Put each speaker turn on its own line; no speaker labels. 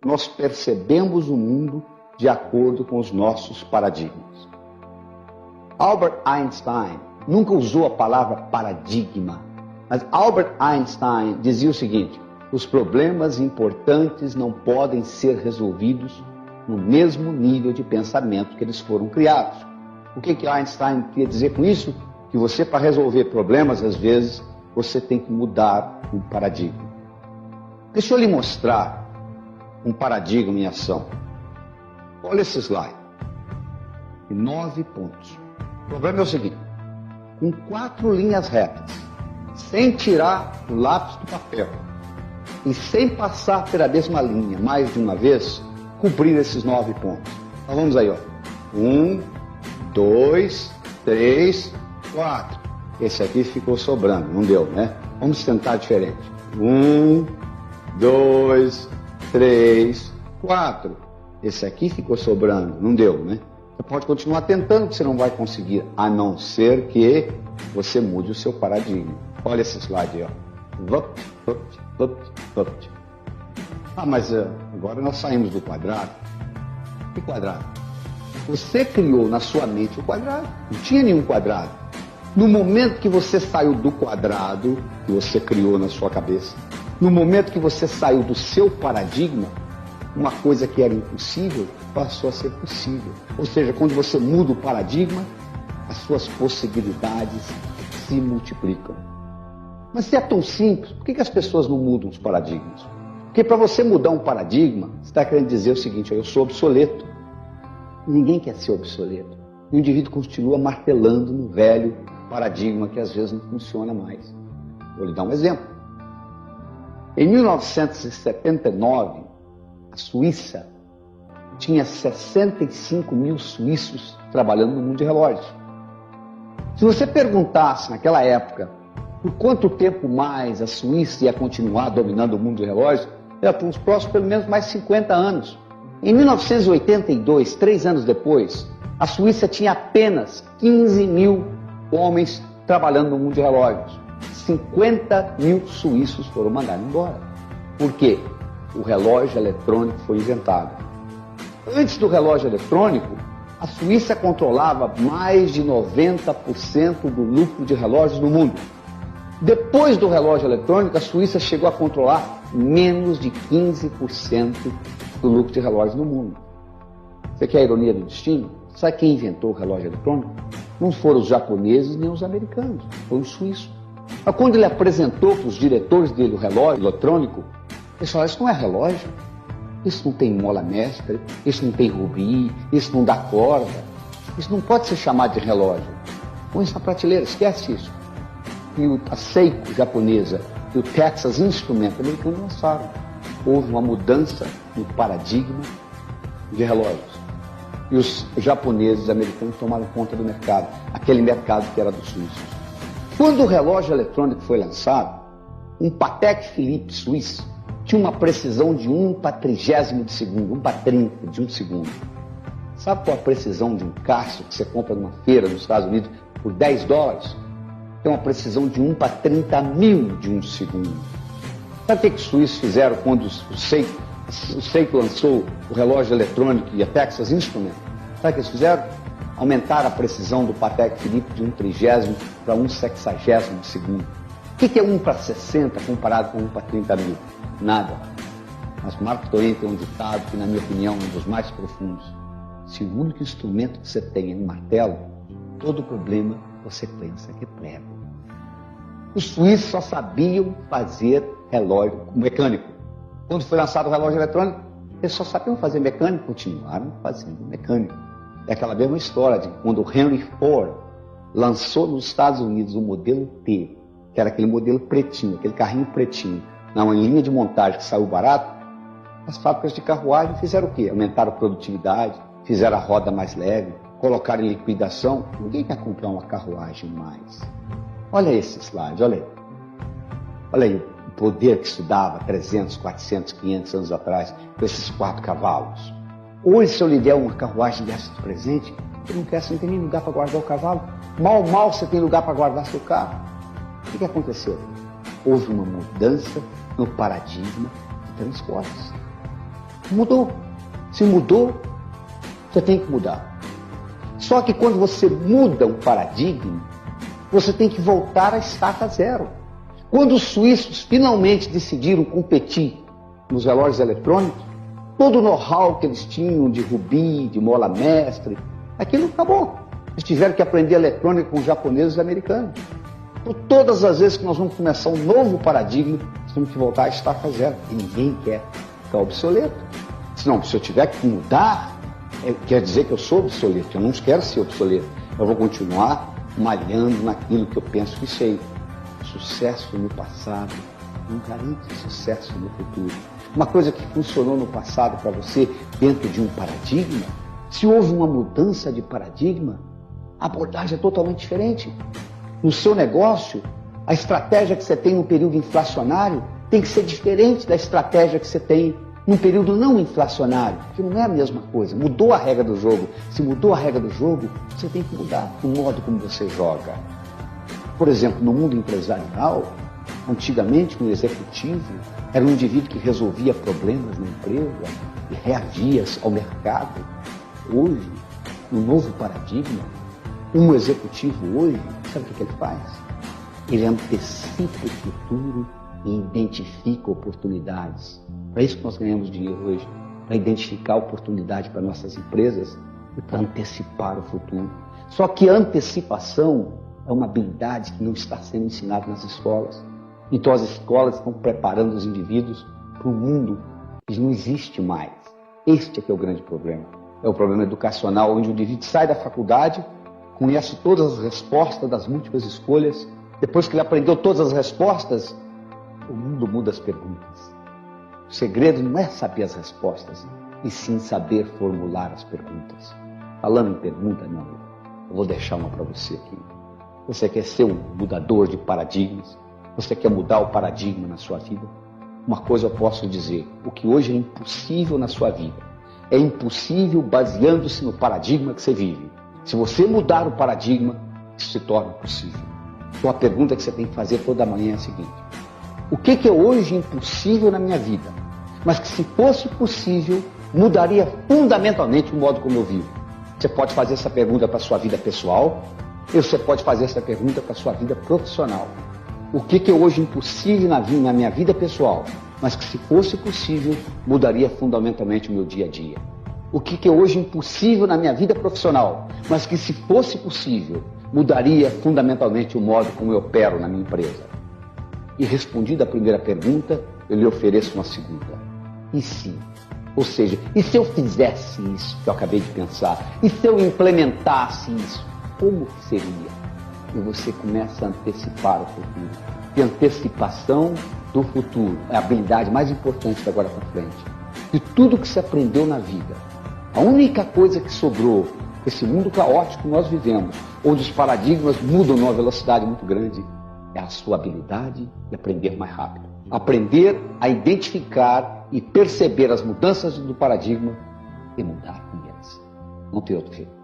nós percebemos o mundo de acordo com os nossos paradigmas. Albert Einstein nunca usou a palavra paradigma, mas Albert Einstein dizia o seguinte: os problemas importantes não podem ser resolvidos no mesmo nível de pensamento que eles foram criados. O que Einstein queria dizer com isso? Que você, para resolver problemas, às vezes, você tem que mudar o paradigma. Deixa eu lhe mostrar um paradigma em ação. Olha esse slide. 9 pontos. O problema é o seguinte: com 4 linhas retas, sem tirar o lápis do papel e sem passar pela mesma linha mais de uma vez, cumprir esses 9 pontos. Então vamos aí, ó. 1, 2, 3, 4. Esse aqui ficou sobrando, não deu, né? Vamos tentar diferente. 1, 2, 3, 4. Esse aqui ficou sobrando, não deu, né? Você pode continuar tentando, que você não vai conseguir, a não ser que você mude o seu paradigma. Olha esse slide aí, ó. Ah, mas agora nós saímos do quadrado. Que quadrado? Você criou na sua mente o quadrado. Não tinha nenhum quadrado. No momento que você saiu do quadrado, que você criou na sua cabeça, no momento que você saiu do seu paradigma, uma coisa que era impossível passou a ser possível. Ou seja, quando você muda o paradigma, as suas possibilidades se multiplicam. Mas se é tão simples, por que as pessoas não mudam os paradigmas? Porque para você mudar um paradigma, você está querendo dizer o seguinte: eu sou obsoleto. Ninguém quer ser obsoleto. O indivíduo continua martelando no velho paradigma que às vezes não funciona mais. Vou lhe dar um exemplo. Em 1979, a Suíça tinha 65 mil suíços trabalhando no mundo de relógios. Se você perguntasse naquela época por quanto tempo mais a Suíça ia continuar dominando o mundo de relógios, era para os próximos pelo menos mais 50 anos. Em 1982, 3 anos depois, a Suíça tinha apenas 15 mil homens trabalhando no mundo de relógios. 50 mil suíços foram mandados embora. Por quê? O relógio eletrônico foi inventado. Antes do relógio eletrônico, a Suíça controlava mais de 90% do lucro de relógios no mundo. Depois do relógio eletrônico, a Suíça chegou a controlar menos de 15% do lucro de relógios no mundo. Você quer a ironia do destino? Sabe quem inventou o relógio eletrônico? Não foram os japoneses nem os americanos, foi o suíço. Mas quando ele apresentou para os diretores dele o relógio eletrônico, eles falaram: isso não é relógio, isso não tem mola mestra, isso não tem rubi, isso não dá corda, isso não pode ser chamado de relógio. Põe isso na prateleira, esquece isso. E a Seiko japonesa e o Texas Instruments americano lançaram. Houve uma mudança no paradigma de relógios. E os japoneses e americanos tomaram conta do mercado, aquele mercado que era dos suíços. Quando o relógio eletrônico foi lançado, um Patek Philippe suíço tinha uma precisão de 1/30 de segundo, 1/30 de um segundo. Sabe qual a precisão de um Casio que você compra numa feira nos Estados Unidos por $10? Tem uma precisão de 1/30.000 de um segundo. Sabe o que os suíços fizeram quando o Seiko lançou o relógio eletrônico e a Texas Instruments? Sabe o que eles fizeram? Aumentaram a precisão do Patek Philippe de 1/30 para 1/60 de segundo. O que é 1/60 comparado com 1/30.000? Nada. Mas Mark Twain tem um ditado que, na minha opinião, é um dos mais profundos. Se o único instrumento que você tem é um martelo, todo problema você pensa que é prego. Os suíços só sabiam fazer relógio mecânico. Quando foi lançado o relógio eletrônico, eles só sabiam fazer mecânico, continuaram fazendo mecânico. É aquela mesma história de quando o Henry Ford lançou nos Estados Unidos o modelo T, que era aquele modelo pretinho, aquele carrinho pretinho, na linha de montagem que saiu barato. As fábricas de carruagem fizeram o quê? Aumentaram a produtividade, fizeram a roda mais leve, colocaram em liquidação. Ninguém quer comprar uma carruagem mais. Olha esse slide, olha aí. Olha aí o poder que isso dava 300, 400, 500 anos atrás, com esses 4 cavalos. Hoje, se eu lhe der uma carruagem dessa de presente, você não quer, você não tem nem lugar para guardar o cavalo. Mal você tem lugar para guardar seu carro. O que aconteceu? Houve uma mudança no paradigma de transportes. Mudou. Se mudou, você tem que mudar. Só que quando você muda um paradigma, você tem que voltar à estaca zero. Quando os suíços finalmente decidiram competir nos relógios eletrônicos, todo o know-how que eles tinham de rubi, de mola mestre, aquilo acabou. Eles tiveram que aprender eletrônica com os japoneses e americanos. Por todas as vezes que nós vamos começar um novo paradigma, nós temos que voltar à estaca zero. E ninguém quer ficar obsoleto. Senão, se eu tiver que mudar, quer dizer que eu sou obsoleto. Eu não quero ser obsoleto. Eu vou continuar malhando naquilo que eu penso que sei. Sucesso no passado não garante sucesso no futuro. Uma coisa que funcionou no passado para você dentro de um paradigma, se houve uma mudança de paradigma, a abordagem é totalmente diferente. No seu negócio, a estratégia que você tem no período inflacionário tem que ser diferente da estratégia que você tem num período não inflacionário, que não é a mesma coisa. Mudou a regra do jogo. Se mudou a regra do jogo, você tem que mudar o modo como você joga. Por exemplo, no mundo empresarial, antigamente um executivo era um indivíduo que resolvia problemas na empresa e reagia ao mercado. Hoje, no novo paradigma, um executivo hoje, sabe o que ele faz? Ele antecipa o futuro e identifica oportunidades. Para isso que nós ganhamos dinheiro hoje, para identificar oportunidade para nossas empresas e para antecipar o futuro. Só que a antecipação é uma habilidade que não está sendo ensinada nas escolas. Então as escolas estão preparando os indivíduos para um mundo que não existe mais. Este é que é o grande problema. É o problema educacional, onde o indivíduo sai da faculdade, conhece todas as respostas das múltiplas escolhas. Depois que ele aprendeu todas as respostas, o mundo muda as perguntas. O segredo não é saber as respostas, e sim saber formular as perguntas. Falando em pergunta, não. Eu vou deixar uma para você aqui. Você quer ser um mudador de paradigmas? Você quer mudar o paradigma na sua vida? Uma coisa eu posso dizer, o que hoje é impossível na sua vida, é impossível baseando-se no paradigma que você vive. Se você mudar o paradigma, isso se torna possível. Então a pergunta que você tem que fazer toda manhã é a seguinte: o que é hoje impossível na minha vida, mas que se fosse possível, mudaria fundamentalmente o modo como eu vivo? Você pode fazer essa pergunta para a sua vida pessoal, ou você pode fazer essa pergunta para a sua vida profissional. O que é hoje impossível na minha vida pessoal, mas que se fosse possível, mudaria fundamentalmente o meu dia a dia? O que é hoje impossível na minha vida profissional, mas que se fosse possível, mudaria fundamentalmente o modo como eu opero na minha empresa? E respondida a primeira pergunta, eu lhe ofereço uma segunda. E se? Ou seja, e se eu fizesse isso que eu acabei de pensar? E se eu implementasse isso? Como que seria? E você começa a antecipar o futuro. E antecipação do futuro é a habilidade mais importante de agora para frente. De tudo que você aprendeu na vida, a única coisa que sobrou nesse mundo caótico que nós vivemos, onde os paradigmas mudam numa velocidade muito grande, é a sua habilidade de aprender mais rápido. Aprender a identificar e perceber as mudanças do paradigma e mudar com elas. Não tem outro jeito.